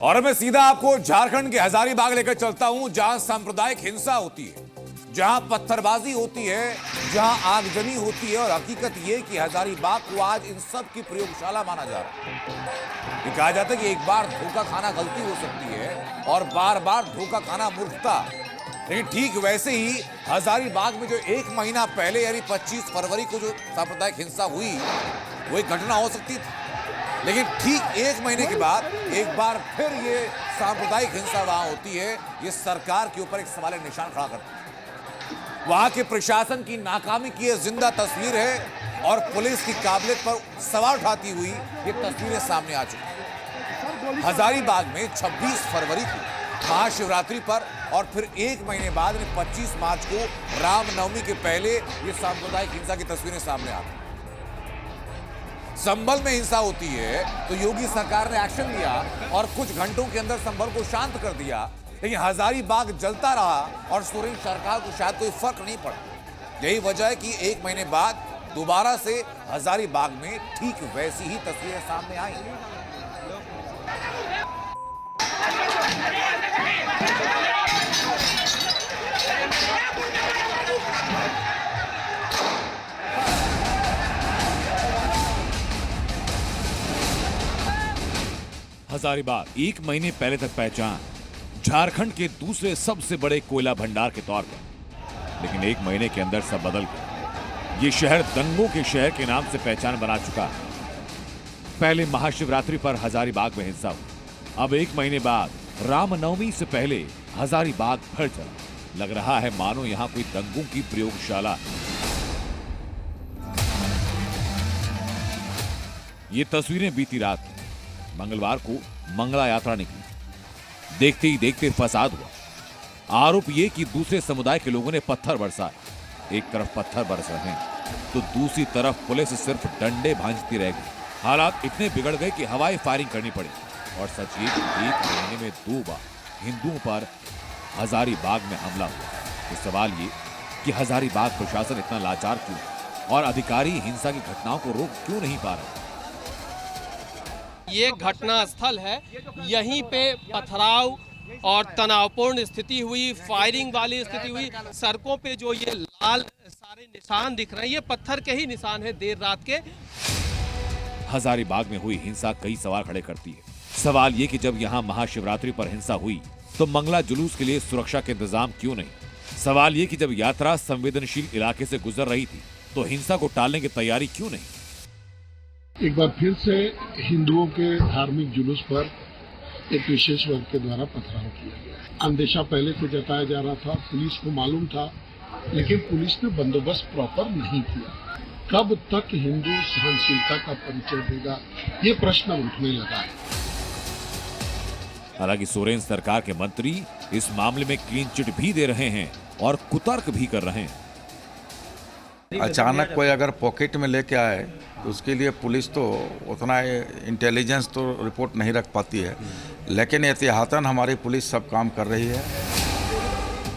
और मैं सीधा आपको झारखंड के हजारीबाग लेकर चलता हूं, जहां सांप्रदायिक हिंसा होती है, जहां पत्थरबाजी होती है, जहां आगजनी होती है। और हकीकत यह कि हजारीबाग को आज इन सब की प्रयोगशाला माना जा रहा है। ये कहा जाता है कि एक बार धोखा खाना गलती हो सकती है और बार बार धोखा खाना मूर्खता। लेकिन ठीक वैसे ही हजारीबाग में जो एक महीना पहले यानी 25 फरवरी को जो सांप्रदायिक हिंसा हुई, वो एक घटना हो सकती थी। लेकिन ठीक एक महीने के बाद एक बार फिर ये सांप्रदायिक हिंसा वहां होती है। ये सरकार के ऊपर एक सवाल निशान खड़ा करती है। वहां के प्रशासन की नाकामी की जिंदा तस्वीर है और पुलिस की काबिलियत पर सवाल उठाती हुई ये तस्वीरें सामने आ चुकी हैं। हजारीबाग में 26 फरवरी को महाशिवरात्रि पर और फिर एक महीने बाद 25 मार्च को रामनवमी के पहले ये सांप्रदायिक हिंसा की तस्वीरें सामने आती हैं। संभल में हिंसा होती है तो योगी सरकार ने एक्शन लिया और कुछ घंटों के अंदर संभल को शांत कर दिया। लेकिन हजारीबाग जलता रहा और सोरेन सरकार को शायद कोई फर्क नहीं पड़ा। यही वजह है कि एक महीने बाद दोबारा से हजारीबाग में ठीक वैसी ही तस्वीरें सामने आई। हजारीबाग एक महीने पहले तक पहचान झारखंड के दूसरे सबसे बड़े कोयला भंडार के तौर पर, लेकिन एक महीने के अंदर सब बदल गया। ये शहर दंगों के शहर के नाम से पहचान बना चुका है। पहले महाशिवरात्रि पर हजारीबाग में हिंसा हुई, अब एक महीने बाद रामनवमी से पहले हजारीबाग भर चला। लग रहा है मानो यहां कोई दंगों की प्रयोगशाला। ये तस्वीरें बीती रात की। मंगलवार को मंगला यात्रा निकली, देखते ही देखते फसाद हुआ। आरोप ये कि दूसरे समुदाय के लोगों ने पत्थर बरसाए। एक तरफ पत्थर बरस रहे हैं तो दूसरी तरफ पुलिस सिर्फ डंडे भांजती रह गई। हालात इतने बिगड़ गए कि हवाई फायरिंग करनी पड़ी। और सच ये कि एक महीने में 2 बार हिंदुओं पर हजारीबाग में हमला हुआ। तो सवाल ये कि हजारीबाग प्रशासन इतना लाचार क्यों और अधिकारी हिंसा की घटनाओं को रोक क्यों नहीं पा रहे? ये घटना स्थल है, यहीं पे पथराव और तनावपूर्ण स्थिति हुई, फायरिंग वाली स्थिति हुई। सड़कों पे जो ये लाल सारे निशान दिख रहे हैं, ये पत्थर के ही निशान है देर रात के। हजारीबाग में हुई हिंसा कई सवाल खड़े करती है। सवाल ये कि जब यहाँ महाशिवरात्रि पर हिंसा हुई तो मंगला जुलूस के लिए सुरक्षा के इंतजाम क्यों नहीं? सवाल ये कि जब यात्रा संवेदनशील इलाके से गुजर रही थी तो हिंसा को टालने की तैयारी क्यों नहीं? एक बार फिर से हिंदुओं के धार्मिक जुलूस पर एक विशेष वर्ग के द्वारा पथराव किया गया। अंदेशा पहले से जताया जा रहा था, पुलिस को मालूम था, लेकिन पुलिस ने बंदोबस्त प्रॉपर नहीं किया। कब तक हिंदू सहनशीलता का परिचय देगा, ये प्रश्न उठने लगा है। हालांकि सोरेन सरकार के मंत्री इस मामले में क्लीन चिट भी दे रहे हैं और कुतर्क भी कर रहे हैं। अचानक कोई अगर पॉकेट में लेके आए तो उसके लिए पुलिस तो उतना इंटेलिजेंस तो रिपोर्ट नहीं रख पाती है, लेकिन एहतियातन हमारी पुलिस सब काम कर रही है।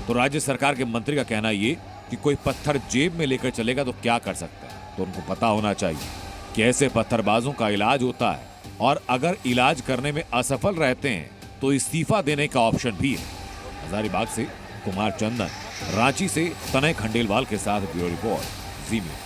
तो राज्य सरकार के मंत्री का कहना ये कि कोई पत्थर जेब में लेकर चलेगा तो क्या कर सकता है। तो उनको पता होना चाहिए कि ऐसे पत्थरबाजों का इलाज होता है और अगर इलाज करने में असफल रहते हैं तो इस्तीफा देने का ऑप्शन भी है। हजारीबाग से कुमार चंदन, रांची से तनय खंडेलवाल के साथ ब्यूरो रिपोर्ट, जी मीडिया।